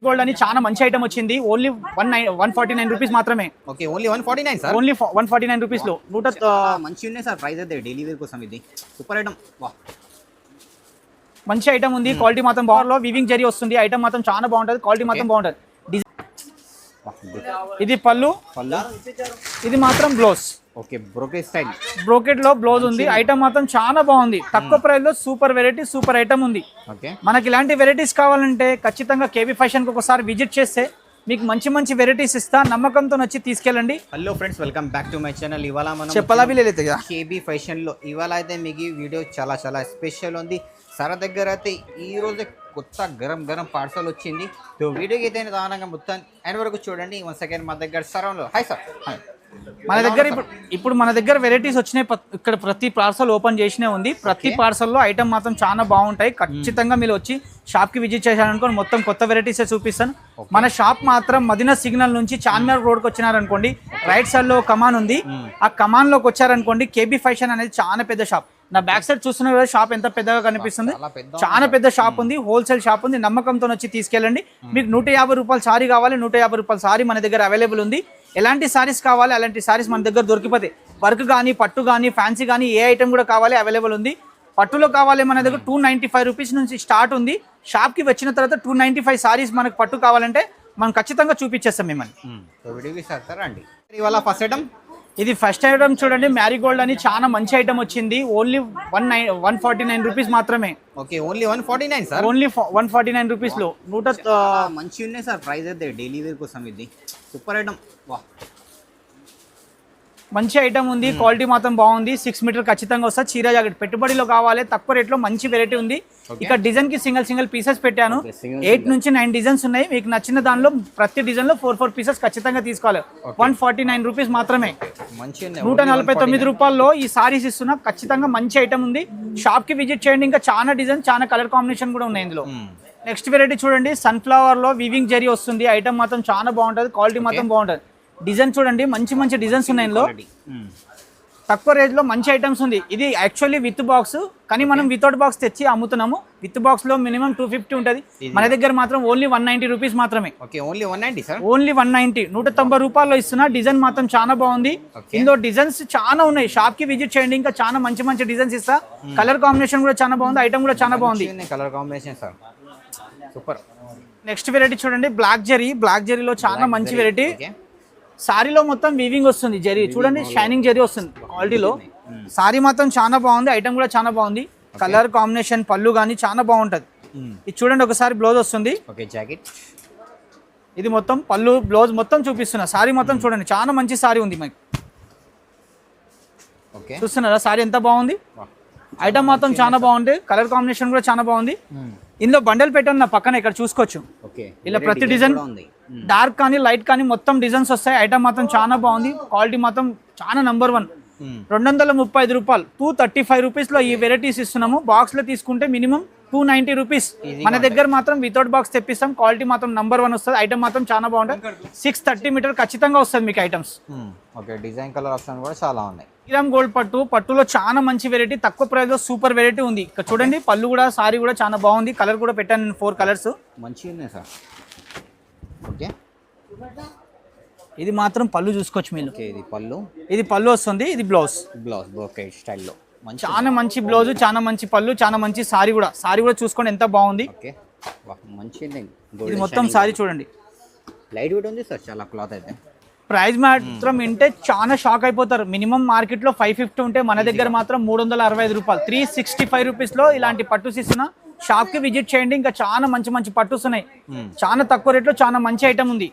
Gold అని చాలా మంచి ఐటమ్ వచ్చింది. ఓన్లీ 149 రూపీస్ మాత్రమే. Okay, only 149 sir. Only 149 rupees లో మంచి ఉన్నాయి సార్. ప్రైస్ అయితే డైలీ వేర్ కోసం ఇది సూపర్ ఐటమ్. వాహ్, మంచి ఐటమ్ ఉంది. క్వాలిటీ మాత్రం బాగుంది. వివింగ్ జరీ వస్తుంది. ఐటమ్ మాత్రం చాలా బాగుంటది. క్వాలిటీ మాత్రం బాగుంటది. ఇది పళ్ళు, ఇది మాత్రం blouse. Okay, brocade style. Brocade లో బ్లౌజ్ ఉంది. ఐటమ్ మాత్రం చాలా బాగుంది. తక్కువ ప్రైస్ లో సూపర్ వెరైటీ, సూపర్ ఐటమ్ ఉంది. మనకి ఇలాంటి వెరైటీస్ కావాలంటే ఖచ్చితంగా కేబీ ఫ్యాషన్ కి ఒకసారి విజిట్ చేస్తే మీకు మంచి మంచి వెరైటీస్ ఇస్తా. నమ్మకంతో వచ్చి తీసుకెళ్ళండి. Hello friends, welcome back to my channel. ఇవాళ మనం చెప్పాలి కేబీ ఫ్యాషన్ లో ఇవాళ అయితే మీకు వీడియో చాలా చాలా స్పెషల్ ఉంది. సార్ దగ్గర అయితే ఈ రోజు కొత్త గరం పార్సల్ వచ్చింది. సో వీడియోకి అయితే దానంగా మొత్తం ఎండ్ వరకు చూడండి. 1 సెకండ్ మా దగ్గర సరౌండ్లో. Hi sir. మన దగ్గర ఇప్పుడు మన దగ్గర వెరైటీస్ వచ్చినాయి. ఇక్కడ ప్రతి పార్సల్ ఓపెన్ చేసినే ఉంది. ప్రతి పార్సల్లో ఐటమ్ మాత్రం చాలా బాగుంటాయి. ఖచ్చితంగా మీరు వచ్చి షాప్ కి విజిట్ చేశారనుకోండి, మొత్తం కొత్త వెరైటీస్ చూపిస్తాను. మన షాప్ మాత్రం మదీనా సిగ్నల్ నుంచి చార్మినార్ రోడ్ కి వచ్చినారనుకోండి, రైట్ సైడ్ లో కమాన్ ఉంది. ఆ కమాన్ లోకి వచ్చారనుకోండి, కేబీ ఫ్యాషన్ అనేది చాలా పెద్ద షాప్. నా బ్యాక్ సైడ్ చూస్తున్న కదా షాప్ ఎంత పెద్దగా కనిపిస్తుంది. చాలా పెద్ద షాప్ ఉంది. హోల్సేల్ షాప్ ఉంది. నమ్మకంతో వచ్చి తీసుకెళ్ళండి. మీకు 150 రూపాయలు సారీ కావాలి, 150 రూపాయల సారీ మన దగ్గర అవైలబుల్ ఉంది. ఎలాంటి సారీస్ కావాలి అలాంటి సారీస్ మన దగ్గర దొరికిపోతాయి. వర్క్ కానీ, పట్టు కానీ, ఫ్యాన్సీ కానీ ఏ ఐటమ్ కూడా కావాలి అవైలబుల్ ఉంది. పట్టులో కావాలి మన దగ్గర 295 రూపీస్ నుంచి స్టార్ట్ ఉంది. షాప్కి వచ్చిన తర్వాత 295 సారీస్ మనకు పట్టు కావాలంటే మనం ఖచ్చితంగా చూపించేస్తాం మిమ్మల్ని. ఇవాళ ఫస్ట్ ఐటమ్, ఇది ఫస్ట్ ఐటమ్ చూడండి. మ్యారీగోల్డ్ అని చాలా మంచి ఐటమ్ వచ్చింది. ఓన్లీ 149 రూపీస్ మాత్రమే. Okay, only 149 sir. Only 149 rupees లో మంచి ఉన్నాయి సార్. ప్రైస్ అయితే డైలీ వేర్ కోసం ఇది సూపర్ ఐటమ్. వాహ్, మంచి ఐటమ్ ఉంది. క్వాలిటీ మాత్రం బాగుంది. 6 మీటర్ ఖచ్చితంగా వస్తుంది. చీర జాకెట్ పెట్టుబడిలో కావాలి, తక్కువ రేట్లో మంచి వెరైటీ ఉంది. ఇక్కడ డిజైన్ కి సింగిల్ పీసెస్ పెట్టాను. 8 నుంచి 9 డిజైన్స్ ఉన్నాయి. మీకు నచ్చిన దానిలో ప్రతి డిజైన్ లో 4 పీసెస్ ఖచ్చితంగా తీసుకోవాలి. 149 రూపీస్ మాత్రమే. 149 రూపాయల్లో ఈ సారీస్ ఇస్తున్నా. ఖచ్చితంగా మంచి ఐటమ్ ఉంది. షాప్ కి విజిట్ చేయండి. ఇంకా చాలా డిజైన్, చాలా కలర్ కాంబినేషన్ కూడా ఉన్నాయి ఇందులో. నెక్స్ట్ వెరైటీ చూడండి. సన్ఫ్లవర్ లో వివింగ్ జరీ వస్తుంది. ఐటమ్ మాత్రం చాలా బాగుంటది. క్వాలిటీ మాత్రం బాగుంటది. డిజైన్ చూడండి, మంచి మంచి డిజైన్స్ ఉన్నాయి ఇందులో. తక్కువ రేట్ లో మంచి ఐటమ్స్ ఉంది. ఇది యాక్చువల్లీ విత్ బాక్స్, కానీ మనం వితౌట్ బాక్స్ తెచ్చి అమ్ముతున్నాము. విత్ బాక్స్ లో మినిమం 250 ఉంటది. మన దగ్గర మాత్రం ఓన్లీ 190 రూపీస్ మాత్రమే. Only 190 sir. ఓన్లీ 190, 190 రూపాయల్లో ఇస్తున్నా. డిజైన్ మాత్రం చాలా బాగుంది. ఇందులో డిజైన్స్ చాలా ఉన్నాయి. షాప్ కి విజిట్ చేయండి. ఇంకా చాలా మంచి మంచి డిజైన్స్ ఇస్తా. కలర్ కాంబినేషన్ కూడా చాలా బాగుంది. ఐటమ్ కూడా చాలా బాగుంది. Colour combination sir super. Next variety చూడండి. బ్లాక్ జరీలో చాలా మంచి వెరైటీ. సారీలో మొత్తం వీవింగ్ వస్తుంది. జరీ చూడండి, షైనింగ్ జరీ వస్తుంది క్వాలిటీలో. సారీ మాత్రం చాలా బాగుంది. ఐటమ్ కూడా చాలా బాగుంది. కలర్ కాంబినేషన్, పళ్ళు కానీ చాలా బాగుంటది. ఇది చూడండి, ఒకసారి బ్లౌజ్ వస్తుంది. ఇది మొత్తం పళ్ళు, బ్లౌజ్ మొత్తం చూపిస్తున్నా. సారీ మొత్తం చూడండి, చాలా మంచి సారీ ఉంది మీకు. చూస్తున్నారా సారీ ఎంత బాగుంది. ఐటమ్ మాత్రం చాలా బాగుంది. కలర్ కాంబినేషన్ కూడా చాలా బాగుంది. ఇందులో బండల్ పెట్టాను నా పక్కన, ఇక్కడ చూసుకోవచ్చు. ఇలా ప్రతి డిజైన్ డార్క్ కానీ లైట్ కానీ మొత్తం డిజైన్స్ వస్తాయి. ఐటమ్ మాత్రం చాలా బాగుంది. క్వాలిటీ మాత్రం చాలా నంబర్ 1. 235 రూపాయలు, 235 రూపీస్ లో ఈ వెరైటీస్ ఇస్తున్నాము. బాక్స్ లో తీసుకుంటే మినిమం 290 రూపీస్. మన దగ్గర మాత్రం వితౌట్ బాక్స్ తెప్పిస్తాం. క్వాలిటీ మాత్రం నంబర్ 1 వస్తుంది. ఐటమ్ మాత్రం చాలా బాగుంటుంది. 630 మీటర్ ఖచ్చితంగా వస్తుంది మీకు ఐటమ్స్. డిజైన్ కలర్ ఆప్షన్ కూడా చాలా ఉన్నాయి. గ్రామ్ గోల్డ్ పట్టులో చాలా మంచి వెరైటీ, తక్కువ ప్రైస్ లో సూపర్ వెరైటీ ఉంది. ఇక్కడ చూడండి, పళ్ళు కూడా, సారీ కూడా చాలా బాగుంది. కలర్ కూడా పెట్టాను నేను 4 కలర్స్. మంచిగా ఉన్నాయి సార్. ఓకే, ఇది మాత్రం పళ్ళు చూసుకోవచ్చు మీరు. ఇది పళ్ళు వస్తుంది. ఇది బ్లౌజ్ బ్రోకెట్ స్టైల్లో చాలా మంచి బ్లౌజ్, చాలా మంచి పళ్ళు, చాలా మంచి సారీ కూడా చూసుకోండి ఎంత బాగుంది. ఇది మొత్తం సారీ చూడండి, లైట్ వెయిట్ ఉంది సార్. చాలా క్లాత్ అయితే ప్రైస్ మాత్రం వింటే చాలా షాక్ అయిపోతారు. మినిమం మార్కెట్ లో 550 ఉంటే మన దగ్గర మాత్రం 365 రూపాయలు, 365 రూపీస్ లో ఇలాంటి పట్టుస్ ఇస్తున్నా. షాప్ కి విజిట్ చేయండి. ఇంకా చాలా మంచి మంచి పట్టుస్ ఉన్నాయి. చాలా తక్కువ రేట్ లో చాలా మంచి ఐటమ్ ఉంది.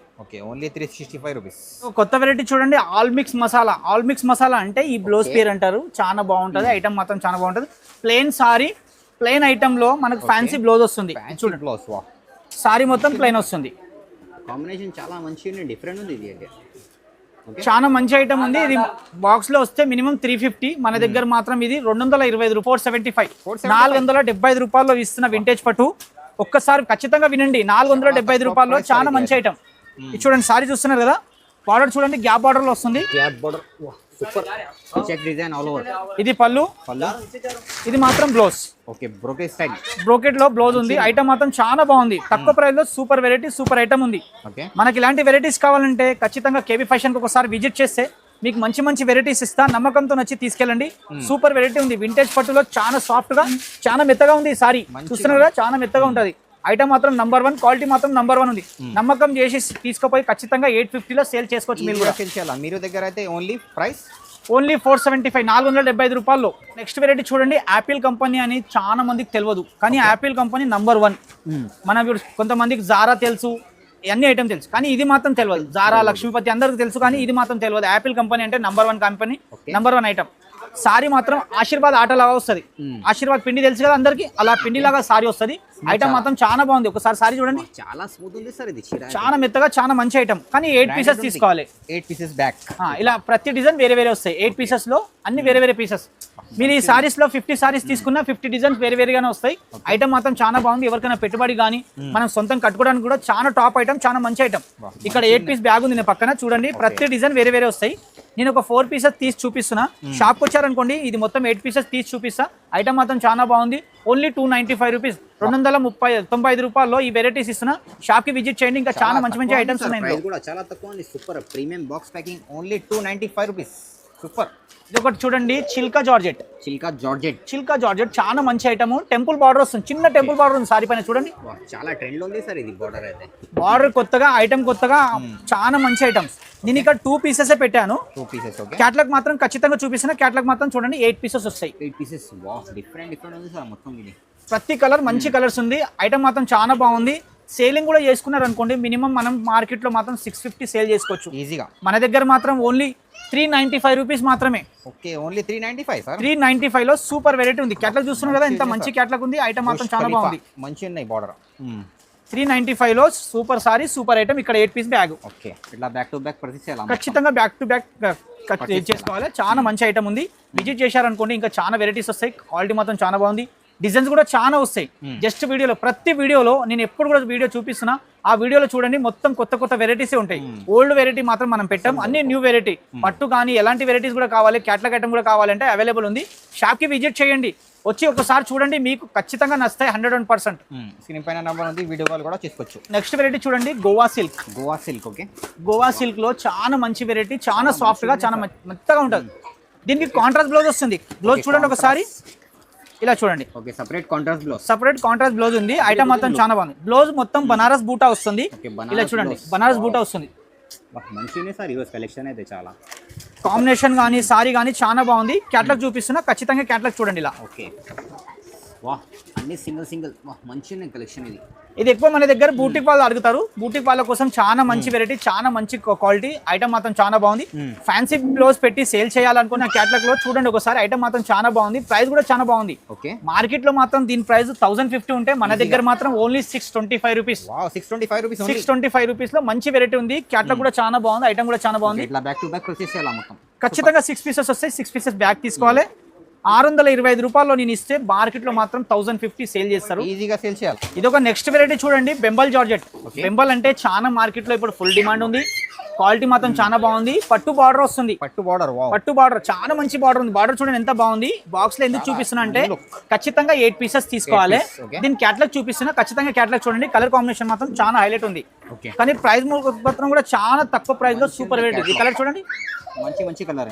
Only 365 rupees. కొత్త వెరైటీ చూడండి, ఆల్ మిక్స్ మసాలా అంటే ఈ బ్లౌజ్ పేరు అంటారు. చాలా బాగుంటది. ఐటమ్ మాత్రం చాలా బాగుంటది. ప్లెయిన్ సారీ, ప్లెయిన్ ఐటమ్ లో మనకు ఫ్యాన్సీ బ్లౌజ్ వస్తుంది. చూడండి, సారీ మొత్తం ప్లెయిన్ వస్తుంది. కాంబినేషన్ చాలా మంచిగా డిఫరెంట్ ఉంది. ఇది చాలా మంచి ఐటమ్ ఉంది. ఇది బాక్స్ లో వస్తే మినిమం 350. మన దగ్గర మాత్రం ఇది 225 రూపాయలు, 475, 475 రూపాయల్లో ఇస్తున్న వింటేజ్ పట్టు. ఒక్కసారి ఖచ్చితంగా వినండి, 475 రూపాయల్లో చాలా మంచి ఐటమ్. ఇది చూడండి, సారీ చూస్తున్నారు కదా, బార్డర్ చూడండి, గ్యాప్ బార్డర్ లో వస్తుంది. Super check design all over. ఇది పళ్ళు, ఇది మాత్రం blouse. Okay, brocade style. Brocade లో బ్లౌజ్ ఉంది. ఐటమ్ మాత్రం చాలా బాగుంది. తక్కువ ప్రైస్ లో సూపర్ వెరైటీ, సూపర్ ఐటమ్ ఉంది. ఓకే, మనకి ఇలాంటి వెరైటీస్ కావాలంటే ఖచ్చితంగా కేబీ ఫ్యాషన్ కి ఒకసారి విజిట్ చేస్తే మీకు మంచి మంచి వెరైటీస్ ఇస్తా. నమ్మకంతో నచ్చి తీసుకెళ్ళండి. సూపర్ వెరైటీ ఉంది. వింటేజ్ పట్టులో చాలా సాఫ్ట్ గా, చాలా మెత్తగా ఉంది. ఈ సారీ చూస్తున్నారు కదా, చాలా మెత్తగా ఉంటది. ఐటమ్ మాత్రం నంబర్ 1, క్వాలిటీ మాత్రం నంబర్ 1 ఉంది. నమ్మకం చేసి తీసుకుపోయి ఖచ్చితంగా 850లో సేల్ చేసుకోవచ్చు. మీరు కూడా సేల్ చేయాలా? మీరు దగ్గర అయితే ఓన్లీ ప్రైస్ ఓన్లీ 475, 475 రూపాయల్లో. నెక్స్ట్ వెరైటీ చూడండి. యాపిల్ కంపెనీ అని చాలా మందికి తెలియదు, కానీ యాపిల్ కంపెనీ నంబర్ 1. మనం ఇప్పుడు కొంతమందికి జారా తెలుసు, అన్ని ఐటమ్ తెలుసు, కానీ ఇది మాత్రం తెలియదు. జారా, లక్ష్మీపతి అందరికి తెలుసు, కానీ ఇది మాత్రం తెలియదు. యాపిల్ కంపెనీ అంటే number 1 company, number 1 item. Sorry మాత్రం ఆశీర్వాద్ ఆటలాగా వస్తుంది. ఆశీర్వాద్ పిండి తెలుసు కదా అందరికి, అలా పిండి లాగా సారీ వస్తుంది. ఐటమ్ మాత్రం చాలా బాగుంది. ఒకసారి సారీ చూడండి, చాలా స్మూత్ ఉంది సార్. ఇది చాలా మెత్తగా, చాలా మంచి ఐటమ్. కానీ 8 పీసెస్ తీసుకోవాలి. 8 పీసెస్ బ్యాక్. ఇలా ప్రతి డిజైన్ వేరే వేరే వస్తాయి. 8 పీసెస్ లో అన్ని వేరే వేరే పీసెస్. మీరు ఈ సారీస్ లో 50 సారీస్ తీసుకున్నా 50 డిజైన్స్ వేరే వేరేగానే వస్తాయి. ఐటమ్ మాత్రం చాలా బాగుంది. ఎవరికైనా పెట్టుబడి కానీ మనం సొంతం కట్టుకోవడానికి కూడా చాలా టాప్ ఐటమ్, చాలా మంచి ఐటమ్. ఇక్కడ 8 పీస్ బ్యాగ్ ఉంది నేను పక్కన చూడండి. ప్రతి డిజైన్ వేరే వేరే వస్తాయి. నేను ఒక 4 పీసెస్ తీసి చూపిస్తున్నా. షాప్కి వచ్చారనుకోండి, ఇది మొత్తం 8 పీసెస్ తీసి చూపిస్తా. ఐటమ్ మాత్రం చాలా బాగుంది. ఓన్లీ 295 రూపీస్, 295 రూపాయల్లో ఈ వెరైటీస్ ఇస్తున్నా. షాప్ కి విజిట్ చేయండి. ఇంకా చాలా మంచి మంచి ఐటమ్స్ ఉన్నాయి. చాలా తక్కువ ఉంది. Super premium box packing, only 295 rupees. Super. ఇది ఒకటి చూడండి, చిల్కా జార్జెట్. చిల్కా జార్జెట్ చాలా మంచి ఐటమ్. టెంపుల్ బార్డర్ వస్తుంది, చిన్న టెంపుల్ బార్డర్ ఉంది సారీ పైన చూడండి. చాలా ట్రెండ్ ఉంది సార్ ఇది బార్డర్ అయితే. బార్డర్ కొత్తగా, ఐటమ్ కొత్తగా, చాలా మంచి ఐటమ్స్. నేను ఇక్కడ 2 పీసెస్ పెట్టాను. 2 పీసెస్. ఓకే, క్యాట్లాగ్ మాత్రం ఖచ్చితంగా చూపిస్తున్నా. క్యాట్లాగ్ మాత్రం చూడండి, 8 పీసెస్ వస్తాయి. 8 పీసెస్. వావ్, డిఫరెంట్ ఉంది సార్ మొత్తం ఇది. ప్రతి కలర్ మంచి కలర్స్ ఉంది. ఐటమ్ మాత్రం చాలా బాగుంది. సేలింగ్ కూడా చేసుకున్నారు అనుకోండి, మినిమం మనం మార్కెట్ లో మాత్రం 650 సేల్ చేసుకోవచ్చు ఈజీగా. మన దగ్గర మాత్రం ఓన్లీ 395 రూపీస్ మాత్రమే. Okay, only 395 sir. 395 లో సూపర్ వెరైటీ ఉంది. క్యాట్లాగ్ చూస్తున్నారు కదా, ఎంత మంచి క్యాట్లాగ్ ఉంది. ఐటమ్ మాత్రం చాలా బాగుంది. మంచి ఉన్నాయి బార్డర్. 395 లో సూపర్ సారీ, సూపర్ ఐటమ్. ఇక్కడ 8 పీస్ బ్యాగ్. ఓకే, ఇట్లా బ్యాక్ టు బ్యాక్ ఖచ్చితంగా బ్యాక్ టు బ్యాక్ చేసుకోవాలి. చాలా మంచి ఐటమ్ ఉంది. విజిట్ చేశారనుకోండి, ఇంకా చాలా వెరైటీస్ వస్తాయి. క్వాలిటీ మాత్రం చాలా బాగుంది. డిజైన్స్ కూడా చాలా వస్తాయి. జస్ట్ వీడియోలో, ప్రతి వీడియోలో నేను ఎప్పుడు కూడా వీడియో చూపిస్తున్నా. ఆ వీడియోలో చూడండి, మొత్తం కొత్త కొత్త వెరైటీసే ఉంటాయి. ఓల్డ్ వెరైటీ మాత్రం మనం పెట్టాం. అన్ని న్యూ వెరైటీ. పట్టు కానీ ఎలాంటి వెరైటీస్ కూడా కావాలి, క్యాట్లాగ్ ఐటమ్ కూడా కావాలంటే అవైలబుల్ ఉంది. షాప్కి విజిట్ చేయండి, వచ్చి ఒకసారి చూడండి, మీకు ఖచ్చితంగా నచ్చుతాయి 100%. స్క్రీన్ పైన నెంబర్ ఉంది, వీడియో కాల్ కూడా చేసుకోవచ్చు. నెక్స్ట్ వెరైటీ చూడండి, Goa silk. Okay, Goa silk లో చాలా మంచి వెరైటీ, చాలా సాఫ్ట్ గా, చాలా మెత్తగా ఉంటుంది. దీనికి కాంట్రాస్ట్ బ్లౌజ్ వస్తుంది. బ్లౌజ్ చూడండి ఒకసారి, ఇలా చూడండి. ఓకే, సెపరేట్ కాంట్రాస్ట్ బ్లౌజ్ ఉంది. ఐటమ్ మొత్తం చాలా బాగుంది. బ్లౌజ్ మొత్తం బనారస్ బూటా వస్తుంది. ఇలా చూడండి, బనారస్ బూటా వస్తుంది. మంచినే సార్ ఈరోజు కలెక్షన్ అయితే చాలా. కాంబినేషన్ కానీ సారీ కానీ చాలా బాగుంది. క్యాట్లాగ్ చూపిస్తున్నా, ఖచ్చితంగా క్యాట్లాగ్ చూడండి. ఇలా ఓకే, వాహ్, అన్ని సింగిల్. వాహ్, మంచి కలెక్షన్ ఇది. ఇది ఎక్కువ మన దగ్గర బూటిక్ వాళ్ళు అడుగుతారు. బూటిక్ వాళ్ళ కోసం చాలా మంచి వెరైటీ, చాలా మంచి క్వాలిటీ. ఐటమ్ మాత్రం చాలా బాగుంది. ఫ్యాన్సీ బ్లౌజ్ పెట్టి సేల్ చేయాలనుకున్న క్యాట్లాగ్ లో చూడండి ఒకసారి. ఐటమ్ మాత్రం చాలా బాగుంది. ప్రైస్ కూడా చాలా బాగుంది. ఓకే, మార్కెట్ లో మాత్రం దీని ప్రైస్ 1050 ఉంటే మన దగ్గర మాత్రం ఓన్లీ 625 రూపీస్. 625 రూపీస్ లో మంచి వెరైటీ ఉంది. క్యాట్లాగ్ కూడా చాలా బాగుంది. ఐటమ్ కూడా చాలా బాగుంది. బ్యాక్ టు బ్యాక్ మొత్తం ఖచ్చితంగా 6 పీసెస్ వస్తాయి. 6 పీసెస్ బ్యాగ్ తీసుకోవాలి. 625 రూపాయల్లో నేను ఇస్తే మార్కెట్ లో మాత్రం 1050 సేల్ చేస్తారు. ఈజీగా సేల్ చేయాలి. ఇది ఒక నెక్స్ట్ వెరైటీ చూడండి, బెంబల్ జార్జెట్. బెంబల్ అంటే చాలా మార్కెట్ లో ఇప్పుడు ఫుల్ డిమాండ్ ఉంది. క్వాలిటీ మాత్రం చాలా బాగుంది. పట్టు బార్డర్ వస్తుంది. పట్టు బార్డర్ చాలా మంచి బార్డర్ ఉంది. బార్డర్ చూడండి ఎంత బాగుంది. బాక్స్ లో ఎందుకు చూపిస్తున్నా అంటే ఖచ్చితంగా 8 పీసెస్ తీసుకోవాలి. దీని క్యాట్లాగ్ చూపిస్తున్నా, ఖచ్చితంగా క్యాట్లాగ్ చూడండి. కలర్ కాంబినేషన్ మాత్రం చాలా హైలైట్ ఉంది. కానీ ప్రైస్ మాత్రం కూడా చాలా తక్కువ ప్రైస్ లో సూపర్ వెరైటీ. ఈ కలర్ చూడండి, మంచి కలర్,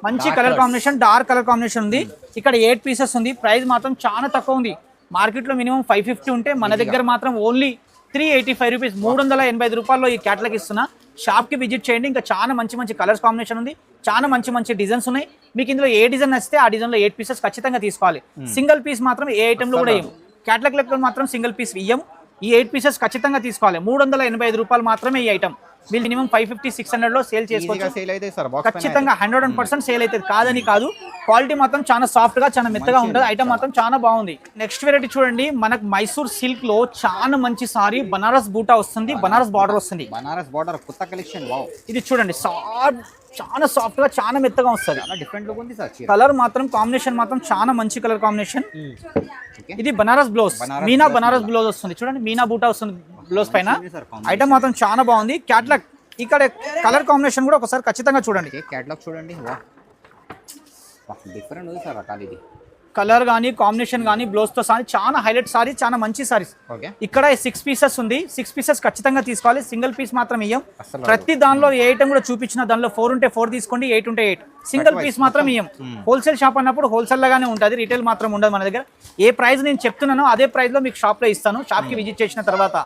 మంచి colour combination, dark colour combination ఉంది. ఇక్కడ 8 పీసెస్ ఉంది. ప్రైస్ మాత్రం చాలా తక్కువ ఉంది. మార్కెట్ లో మినిమం 550 ఉంటే మన దగ్గర మాత్రం ఓన్లీ 385 రూపీస్, 385 రూపాయల్లో ఈ క్యాట్లాగ్ ఇస్తున్నా. షాప్ కి విజిట్ చేయండి. ఇంకా చాలా మంచి కలర్స్ కాంబినేషన్ ఉంది. చాలా మంచి డిజైన్స్ ఉన్నాయి. మీకు ఇందులో ఏ డిజైన్ నచ్చితే ఆ డిజైన్ లో 8 పీసెస్ ఖచ్చితంగా తీసుకోవాలి. సింగిల్ పీస్ మాత్రం ఏ ఐటమ్ లో కూడా ఇవ్వం. క్యాట్లాగ్ లెక్కలు మాత్రం సింగిల్ పీస్ ఇయ్యం. ఈ 8 పీసెస్ ఖచ్చితంగా తీసుకోవాలి. 385 రూపాయలు మాత్రమే ఈ ఐటమ్. వీళ్ళు మినిమం 550-600 లో సేల్ చేసుకోవచ్చు. ఖచ్చితంగా 100% సేల్ అవుతుంది, కాదని కాదు. క్వాలిటీ మాత్రం చాలా సాఫ్ట్ గా, చాలా మెత్తగా ఉంటుంది. ఐటమ్ మాత్రం చాలా బాగుంది. నెక్స్ట్ వెరైటీ చూడండి, మనకు మైసూర్ సిల్క్ లో చాలా మంచి సారీ, బనారస్ బూటా వస్తుంది. బనారస్ బార్డర్ వస్తుంది. కొత్త కలెక్షన్. ఇది చూడండి, చాలా సాఫ్ట్ గా, చాలా మెత్తగా వస్తుంది. డిఫరెంట్ లుక్ ఉంది సార్. కలర్ మాత్రం కాంబినేషన్ మాత్రం చాలా మంచి కలర్ కాంబినేషన్. ఇది బనారస్ బ్లౌజ్, మీనా బనారస్ బ్లౌజ్ వస్తుంది. చూడండి, మీనా బూటా వస్తుంది బ్లౌజ్ పైన. ఐటమ్ మాత్రం చాలా బాగుంది. క్యాట్లాగ్ ఇక్కడ కలర్ కాంబినేషన్ కూడా ఒకసారి ఖచ్చితంగా చూడండి. క్యాట్లాగ్ చూడండి, డిఫరెంట్ ఉంది సార్ రకాలు ఇది. కలర్ కానీ కాంబినేషన్ కానీ బ్లౌజ్తో సారీ చాలా హైలైట్ సారీ, చాలా మంచి సారీస్. ఓకే ఇక్కడ 6 పీసెస్ ఉంది, 6 పీసెస్ ఖచ్చితంగా తీసుకోవాలి, సింగిల్ పీస్ మాత్రం ఇయ్యం. అసలు ప్రతి దానిలో ఏ ఐటమ్ కూడా చూపించిన దానిలో 4 ఉంటే 4 తీసుకోండి, 8 ఉంటే 8. సింగిల్ పీస్ మాత్రం ఇయ్యం. హోల్సేల్ షాప్ అన్నప్పుడు హోల్సేల్ లాగానే ఉంటుంది, రీటైల్ మాత్రం ఉండదు మన దగ్గర. ఏ ప్రైస్ నేను చెప్తున్నానో అదే ప్రైస్ లో మీకు షాప్ లో ఇస్తాను, షాప్ కి విజిట్ చేసిన తర్వాత.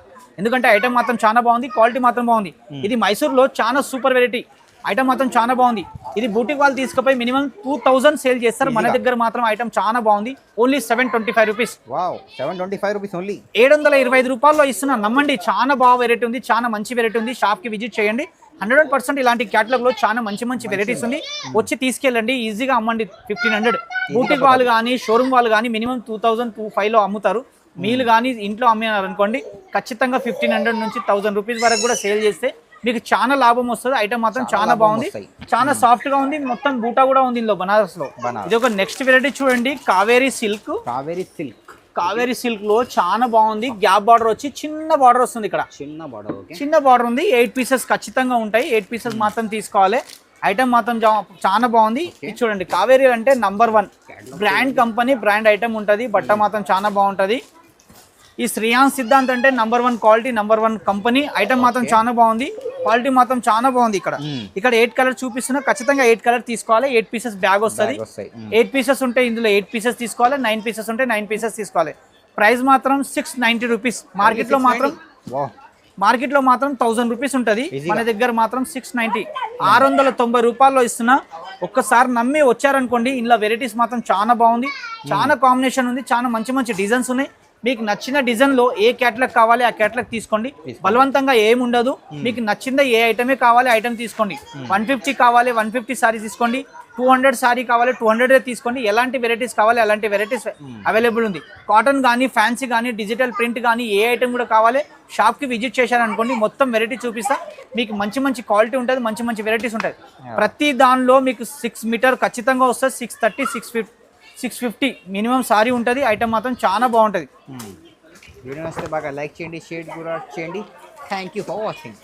ఎందుకంటే ఐటమ్ మాత్రం చాలా బాగుంది, క్వాలిటీ మాత్రం బాగుంది. ఇది మైసూర్లో చాలా సూపర్ వెరైటీ ఐటమ్ మాత్రం చాలా బాగుంది. ఇది బూటిక్ వాళ్ళు తీసుకుపోయి మినిమం 2000 సేల్ చేస్తారు, మన దగ్గర మాత్రం ఐటమ్ చాలా బాగుంది. Only 725 rupees. Wow 725 rupees only. 725 రూపాయల్లో ఇస్తున్నా, నమ్మండి. చాలా బాగా వెరైటీ ఉంది, చాలా మంచి వెరైటీ ఉంది. షాప్ కి విజిట్ చేయండి. 100% ఇలాంటి క్యాటలాగ్ లో చాలా మంచి మంచి వెరైటీస్ ఉంది. వచ్చి తీసుకెళ్ళండి, ఈజీగా అమ్మండి. 1500 బూటిక్ వాళ్ళు కానీ షోరూమ్ వాళ్ళు కానీ మినిమం 2000-2500 లో అమ్ముతారు. మీరు కానీ ఇంట్లో అమ్మినారు అనుకోండి, ఖచ్చితంగా 1500 నుంచి 1000 రూపీస్ వరకు కూడా సేల్ చేస్తే మీకు చాలా లాభం వస్తుంది. ఐటమ్ మాత్రం చాలా బాగుంది, చాలా సాఫ్ట్ గా ఉంది. మొత్తం బూటా కూడా ఉంది ఇందులో బనారస్ లో. ఇది ఒక నెక్స్ట్ వెరైటీ చూడండి, కావేరీ సిల్క్. కావేరీ సిల్క్ లో చాలా బాగుంది. గ్యాప్ బార్డర్ వచ్చి చిన్న బార్డర్ వస్తుంది, ఇక్కడ చిన్న బార్డర్ ఉంది. 8 పీసెస్ ఖచ్చితంగా ఉంటాయి, 8 పీసెస్ మాత్రం తీసుకోవాలి. ఐటమ్ మాత్రం చాలా బాగుంది. ఇది చూడండి, కావేరీ అంటే number 1 brand company, brand item ఉంటుంది. బట్ట మాత్రం చాలా బాగుంటది. ఈ శ్రీయాన్స్ సిద్ధాంత్ అంటే number 1 quality, number 1 company. Item మాత్రం చాలా బాగుంది, క్వాలిటీ మాత్రం చాలా బాగుంది. ఇక్కడ 8 కలర్ చూపిస్తున్నా, ఖచ్చితంగా 8 కలర్ తీసుకోవాలి. 8 పీసెస్ బ్యాగ్ వస్తుంది. 8 పీసెస్ ఉంటే ఇందులో 8 పీసెస్ తీసుకోవాలి, 9 పీసెస్ ఉంటే 9 పీసెస్ తీసుకోవాలి. ప్రైస్ మాత్రం 690 రూపీస్. మార్కెట్ లో మాత్రం 1000 రూపీస్ ఉంటుంది, మన దగ్గర మాత్రం 690, 690 రూపాయల్లో ఇస్తున్నా. ఒక్కసారి నమ్మి వచ్చారనుకోండి, ఇందులో వెరైటీస్ మాత్రం చాలా బాగుంది, చాలా కాంబినేషన్ ఉంది, చాలా మంచి మంచి డిజైన్స్ ఉన్నాయి. మీకు నచ్చిన డిజైన్ లో ఏ క్యాటలాగ్ కావాలి ఆ క్యాటలాగ్ తీసుకోండి. బలవంతంగా ఏముండదు, మీకు నచ్చిందే ఏ ఐటమే కావాలి ఐటమ్ తీసుకోండి. 150 కావాలి 150 సారీ తీసుకోండి, 200 సారీ కావాలి 200 తీసుకోండి. ఎలాంటి వెరైటీస్ కావాలి అలాంటి వెరైటీస్ అవైలబుల్ ఉంది. కాటన్ కానీ, ఫ్యాన్సీ కానీ, డిజిటల్ ప్రింట్ కానీ, ఏ ఐటమ్ కూడా కావాలి షాప్కి విజిట్ చేశారనుకోండి, మొత్తం వెరైటీ చూపిస్తా. మీకు మంచి మంచి క్వాలిటీ ఉంటుంది, మంచి మంచి వెరైటీస్ ఉంటాయి. ప్రతి దానిలో మీకు 6 మీటర్ ఖచ్చితంగా వస్తుంది. 630 650 మినిమం సారీ ఉంటుంది. ఐటమ్ మాత్రం చాలా బాగుంటుంది. వీడియో నచ్చితే బాగా లైక్ చేయండి, షేర్ కూడా చేయండి. Thank you for watching.